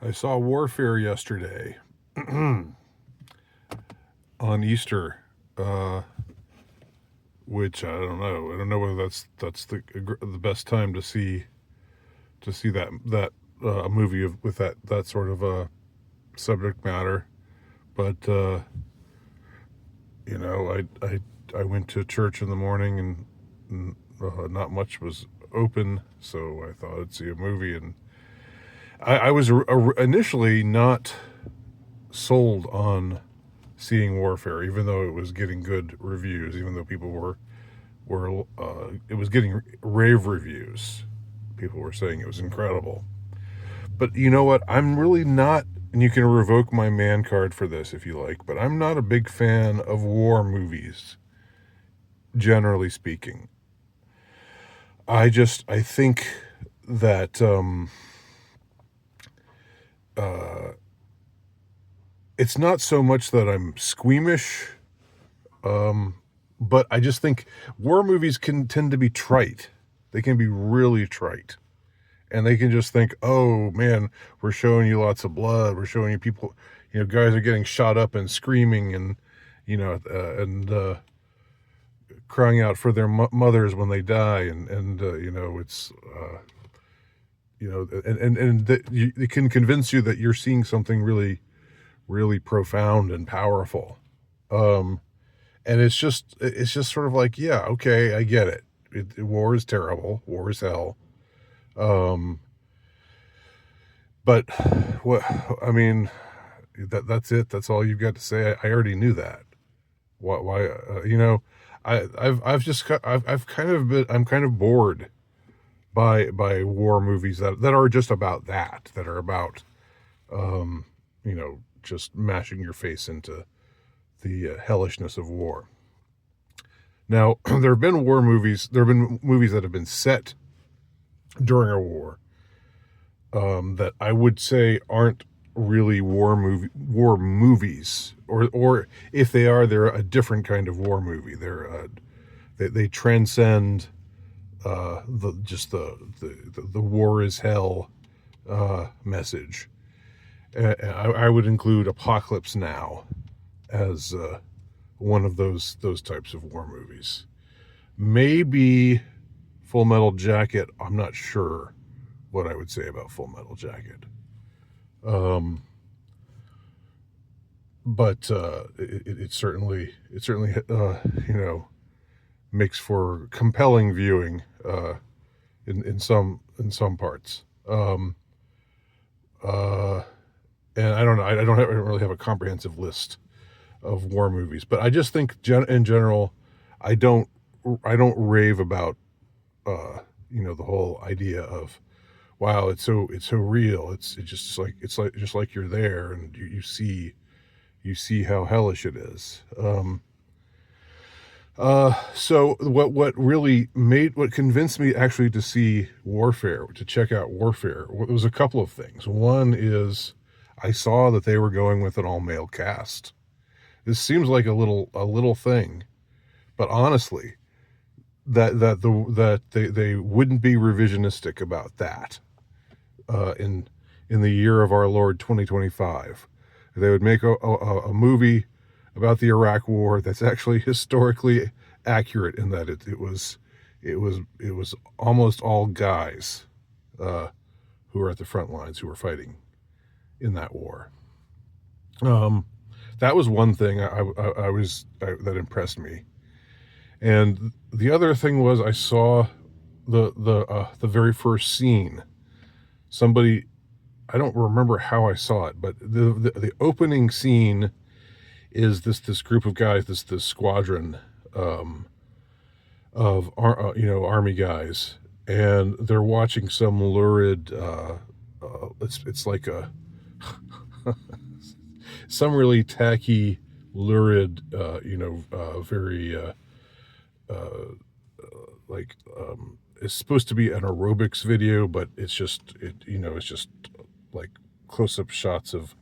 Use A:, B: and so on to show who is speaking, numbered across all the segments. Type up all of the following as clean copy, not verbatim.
A: I saw Warfare yesterday on Easter, uh, which I don't know. I don't know whether that's the best time to see that movie with that sort of subject matter. But I went to church in the morning and not much was open, so I thought I'd see a movie. And I was initially not sold on seeing Warfare, even though it was getting good reviews, even though people were it was getting rave reviews. People were saying it was incredible. But you know what? I'm really not, and you can revoke my man card for this if you like, but I'm not a big fan of war movies, generally speaking. I think that uh, it's not so much that I'm squeamish, um, but I just think war movies can tend to be trite. They can be really trite. And they can just think, oh man, we're showing you lots of blood. We're showing you people, guys are getting shot up and screaming and, and crying out for their mothers when they die. It's, and that it can convince you that you're seeing something really, really profound and powerful. Um, and it's just sort of like, yeah, okay, I get it. War is terrible. War is hell. Um, but what I mean, that's it. That's all you've got to say. I already knew that. Why? I've kind of been. I'm kind of bored by war movies that are just about that are about just mashing your face into the hellishness of war. Now, there have been war movies. There have been movies that have been set during a war that I would say aren't really war movies, or if they are, they're a different kind of war movie. They transcend the war is hell message. I would include Apocalypse Now as one of those types of war movies. Maybe Full Metal Jacket. I'm not sure what I would say about Full Metal Jacket. Um, but it certainly makes for compelling viewing in some parts. Uh, and I don't know. I don't really have a comprehensive list of war movies, but I just think in general, I don't I don't rave about the whole idea of wow, it's so real. It's just like you're there and you see how hellish it is. So what convinced me actually to see Warfare, to check out Warfare, was a couple of things. One is I saw that they were going with an all male cast. This seems like a little thing, but honestly, that they wouldn't be revisionistic about that in the year of our Lord 2025. They would make a movie about the Iraq War that's actually historically accurate in that it was almost all guys who were at the front lines who were fighting in that war. Um, that was one thing that impressed me, and the other thing was I saw the very first scene. Somebody, I don't remember how I saw it, but the opening scene is this group of guys, this squadron um, of army guys, and they're watching some lurid. It's like a some really tacky, lurid, very like it's supposed to be an aerobics video, but it's just like close up shots of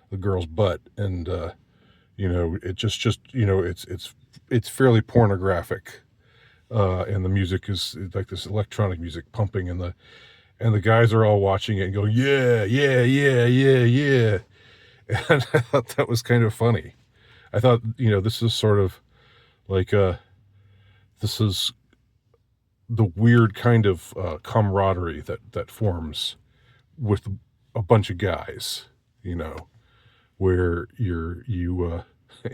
A: the girl's butt, and it just it's fairly pornographic, and the music is like this electronic music pumping, and the guys are all watching it and going, yeah, yeah, yeah, yeah, yeah. And I thought that was kind of funny. I thought, this is sort of like, this is the weird kind of camaraderie that forms with a bunch of guys, where you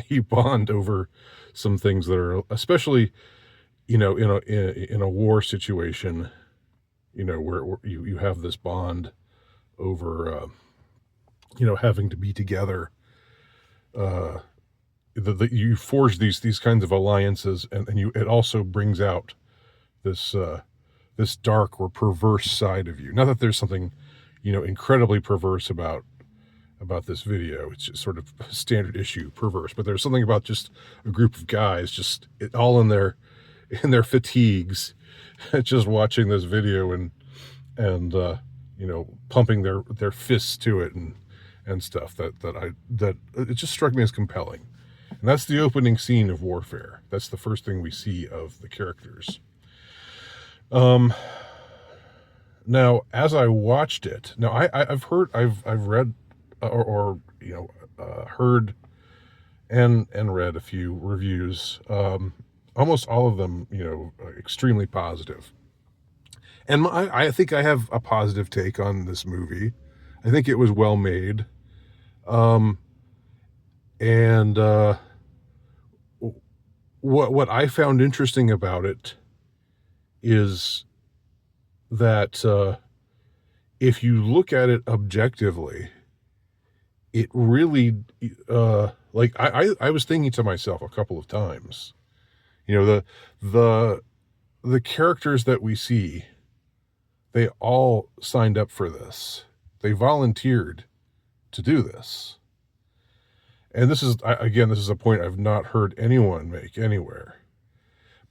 A: you bond over some things that are, especially, in a war situation, where you have this bond over, having to be together. You forge these kinds of alliances, and it also brings out this this dark or perverse side of you. Not that there's something, incredibly perverse about this video. It's just sort of standard issue perverse, but there's something about just a group of guys, just all in their fatigues, just watching this video and pumping their fists to it and stuff that it just struck me as compelling. And that's the opening scene of Warfare. That's the first thing we see of the characters. Now, as I watched it, now I've read heard and read a few reviews. Almost all of them, extremely positive. And I think I have a positive take on this movie. I think it was well made. And what I found interesting about it is that if you look at it objectively, it really, like I was thinking to myself a couple of times, the characters that we see, they all signed up for this. They volunteered to do this. And this is a point I've not heard anyone make anywhere.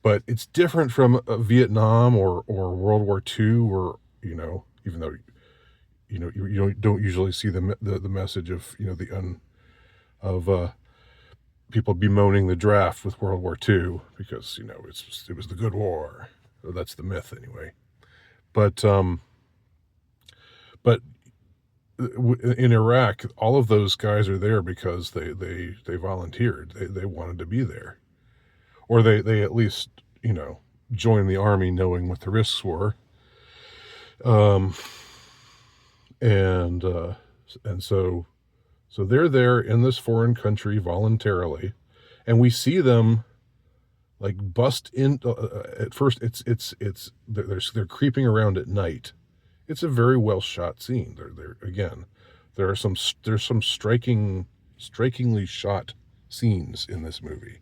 A: But it's different from Vietnam or World War II, or, even though, you don't usually see the message of, of people bemoaning the draft with World War II because, it was the good war. That's the myth anyway. But in Iraq, all of those guys are there because they volunteered. They wanted to be there, or they at least joined the army knowing what the risks were. And so they're there in this foreign country voluntarily, and we see them like bust in. At first, they're creeping around at night. It's a very well shot scene. There's some strikingly shot scenes in this movie.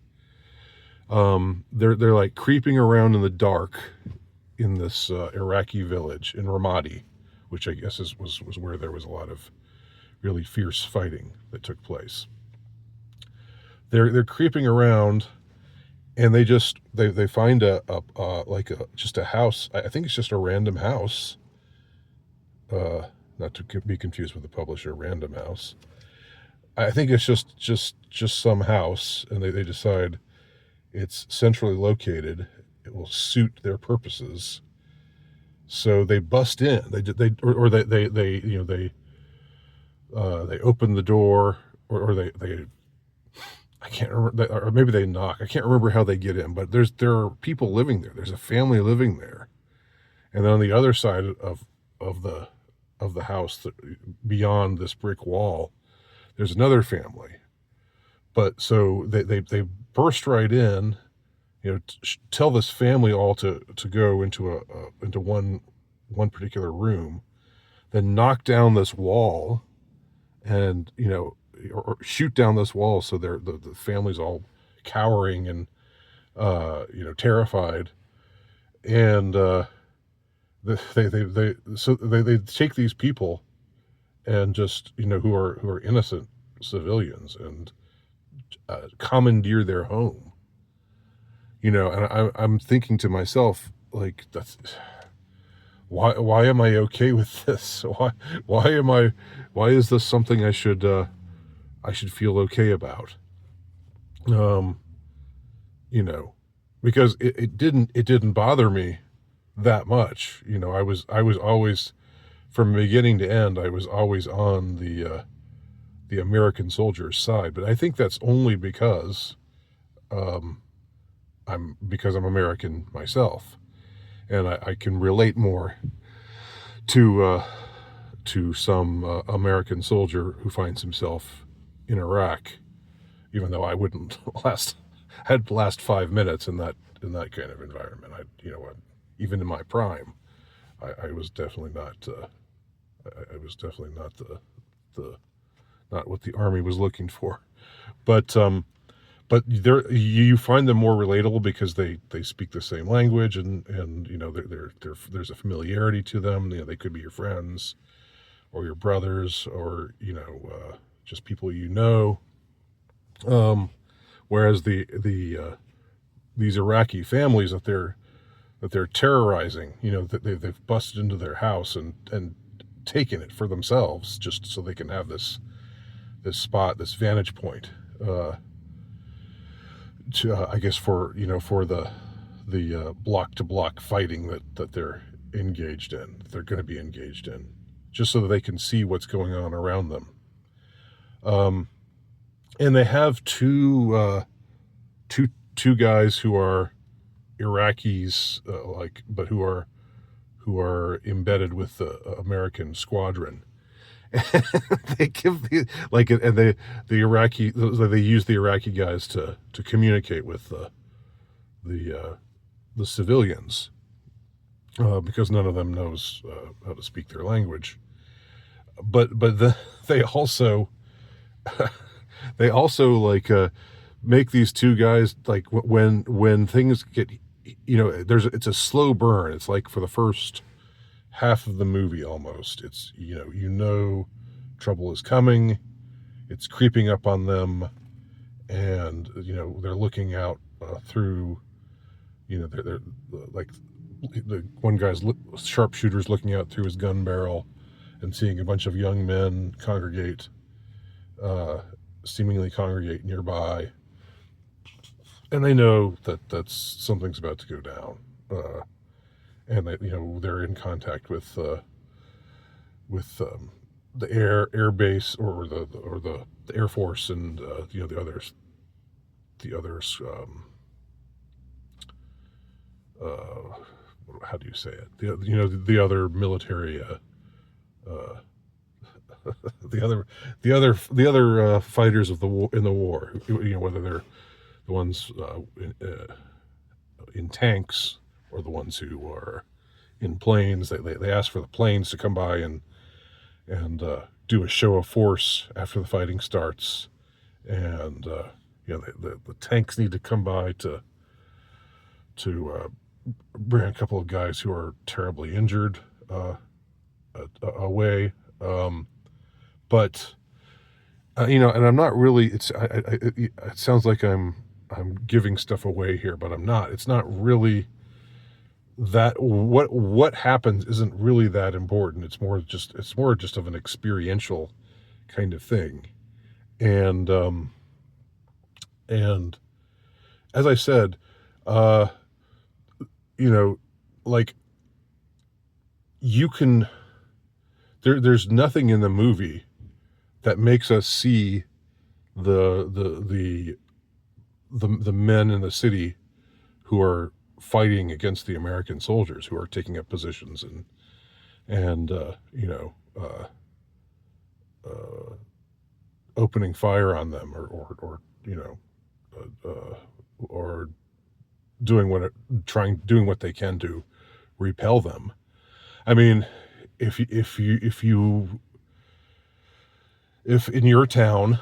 A: They're like creeping around in the dark in this Iraqi village in Ramadi, which I guess was where there was a lot of really fierce fighting that took place. They're creeping around, and they find just a house. I think it's just a random house. Not to be confused with the publisher Random House. I think it's just some house, and they decide it's centrally located. It will suit their purposes. So they bust in. They open the door, or they I can't remember, or maybe they knock. I can't remember how they get in, but there are people living there. There's a family living there, and then on the other side of the house, beyond this brick wall, there's another family. But so they burst right in, tell this family all to go into into one particular room, then knock down this wall, and or shoot down this wall, so the family's all cowering and terrified, and they take these people and just who are innocent civilians and commandeer their home. And I'm thinking to myself, like, that's why am I okay with this? Why is this something I should feel okay about? Because it didn't bother me that much. I was always from beginning to end, I was always on the American soldier's side. But I think that's only because um, I'm American myself, and I can relate more to some American soldier who finds himself in Iraq, even though I wouldn't last 5 minutes in that kind of environment. Even in my prime, I was definitely not. I was definitely not the not what the army was looking for, but there you find them more relatable because they speak the same language, and there's a familiarity to them. They could be your friends or your brothers, or just people Um, whereas these Iraqi families that they're terrorizing, that they've busted into their house and taken it for themselves just so they can have this vantage point. I guess for the block to block fighting that they're engaged in, that they're going to be engaged in, just so that they can see what's going on around them. And they have two guys who are Iraqis, but who are embedded with the American squadron. They give the Iraqi, they use the Iraqi guys to communicate with the civilians, because none of them knows how to speak their language. But they also make these two guys, like, when things get, it's a slow burn. It's like for the first half of the movie almost, it's trouble is coming, it's creeping up on them, and they're looking out through, they're like, the one guy's sharpshooter's looking out through his gun barrel and seeing a bunch of young men seemingly congregate nearby, and they know that something's about to go down, and they're in contact with the air base, or the Air Force, and the others how do you say it, the other military, the other fighters of the war, in the war, whether they're the ones in tanks or the ones who are in planes. They ask for the planes to come by and do a show of force after the fighting starts, and the tanks need to come by to bring a couple of guys who are terribly injured away. But and I'm not really. It sounds like I'm giving stuff away here, but I'm not. It's not really that. What happens isn't really that important. It's more just of an experiential kind of thing, and as I said, like, you can. There's nothing in the movie that makes us see the men in the city who are fighting against the American soldiers, who are taking up positions and opening fire on them, or doing what they can to repel them. I mean, if in your town,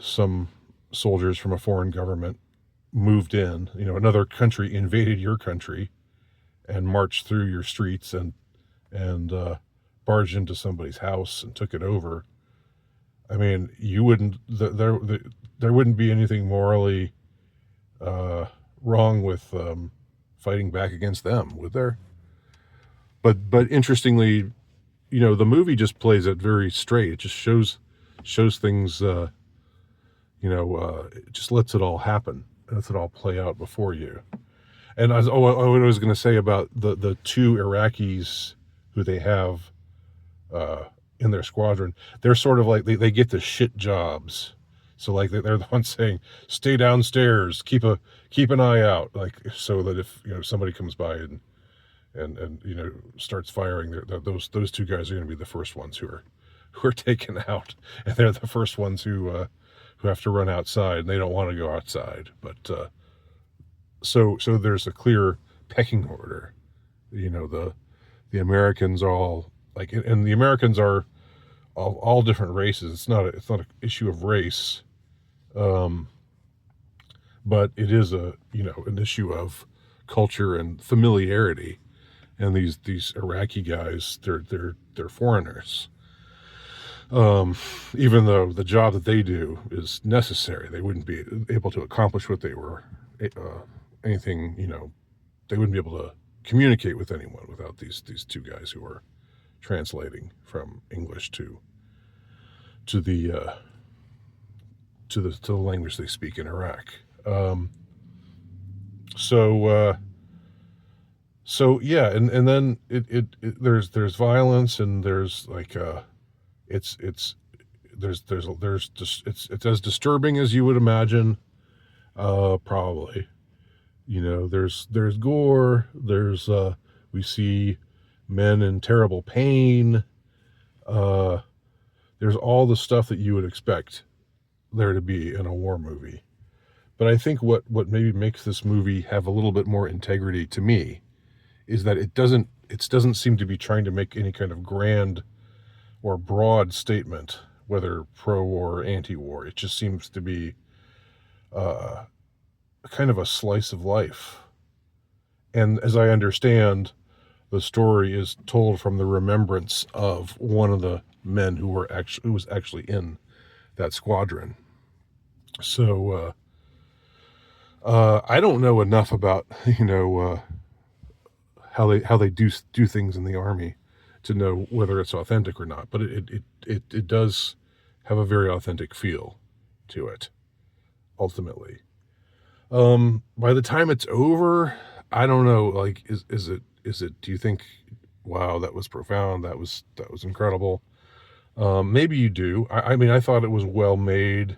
A: some soldiers from a foreign government moved in, another country invaded your country and marched through your streets and barged into somebody's house and took it over. I mean, you wouldn't, there wouldn't be anything morally wrong with fighting back against them, would there? But interestingly, the movie just plays it very straight. It just shows things, it just lets it all happen, lets it all play out before you. And what I was going to say about the two Iraqis who they have in their squadron, they're sort of like they get the shit jobs. So like they're the ones saying, "Stay downstairs, keep an eye out," like so that if somebody comes by and starts firing, those two guys are going to be the first ones who are taken out, and they're the first ones who have to run outside, and they don't want to go outside. But so there's a clear pecking order. The Americans are all like, and the Americans are all different races. It's not an issue of race, but it is an issue of culture and familiarity. And these Iraqi guys, they're foreigners. Even though the job that they do is necessary, they wouldn't be able to accomplish what they were anything. They wouldn't be able to communicate with anyone without these two guys who are translating from English to the language they speak in Iraq. So yeah, and then there's violence, and there's like it's as disturbing as you would imagine, probably. There's gore, we see men in terrible pain, there's all the stuff that you would expect there to be in a war movie. But I think what maybe makes this movie have a little bit more integrity to me is that it doesn't seem to be trying to make any kind of grand or broad statement, whether pro-war or anti-war. It just seems to be kind of a slice of life. And as I understand, the story is told from the remembrance of one of the men who was actually in that squadron. So I don't know enough about how they do things in the Army to know whether it's authentic or not, but it does have a very authentic feel to it, ultimately. By the time it's over, I don't know, like, is it, do you think, wow, that was profound, that was incredible? Maybe you do. I mean, I thought it was well made,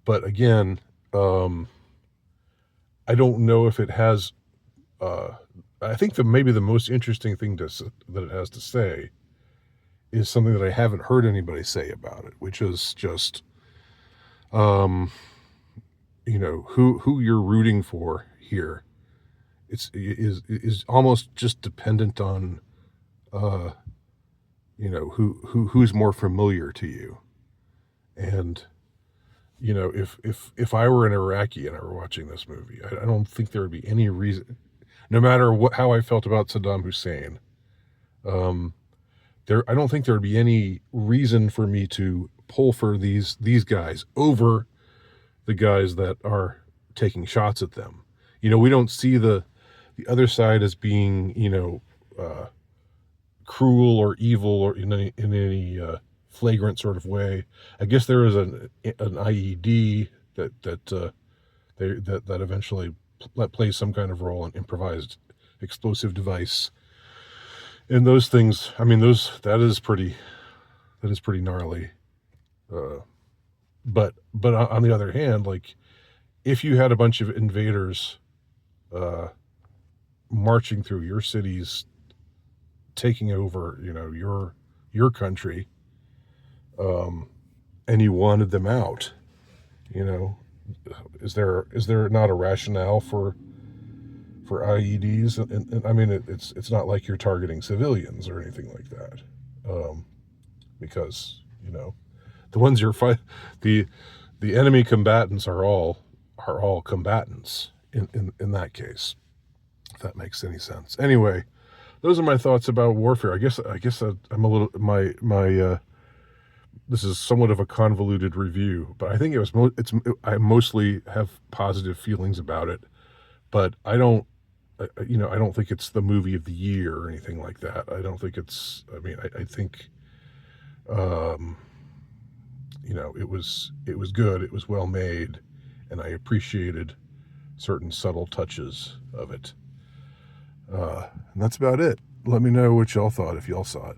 A: but again, I don't know if it has, I think maybe the most interesting thing that it has to say is something that I haven't heard anybody say about it, which is just, who you're rooting for here. Is almost just dependent on, who's more familiar to you. And, if I were an Iraqi and I were watching this movie, I don't think there would be any reason, no matter how I felt about Saddam Hussein, I don't think there would be any reason for me to pull for these guys over the guys that are taking shots at them. We don't see the other side as being, cruel or evil or in any flagrant sort of way. I guess there is an IED that eventually plays some kind of role, an improvised explosive device. And those things, I mean, that is pretty gnarly. But on the other hand, like, if you had a bunch of invaders marching through your cities, taking over, your country, and you wanted them out, is there not a rationale for IEDs? And I mean, it's not like you're targeting civilians or anything like that, because the ones you're fighting, the enemy combatants are all combatants in that case, if that makes any sense. Anyway, those are my thoughts about warfare. I guess I'm a little, this is somewhat of a convoluted review, but I think I mostly have positive feelings about it, but I don't think it's the movie of the year or anything like that. I don't think it's, I mean, I think, it was good. It was well made, and I appreciated certain subtle touches of it. And that's about it. let me know what y'all thought if y'all saw it.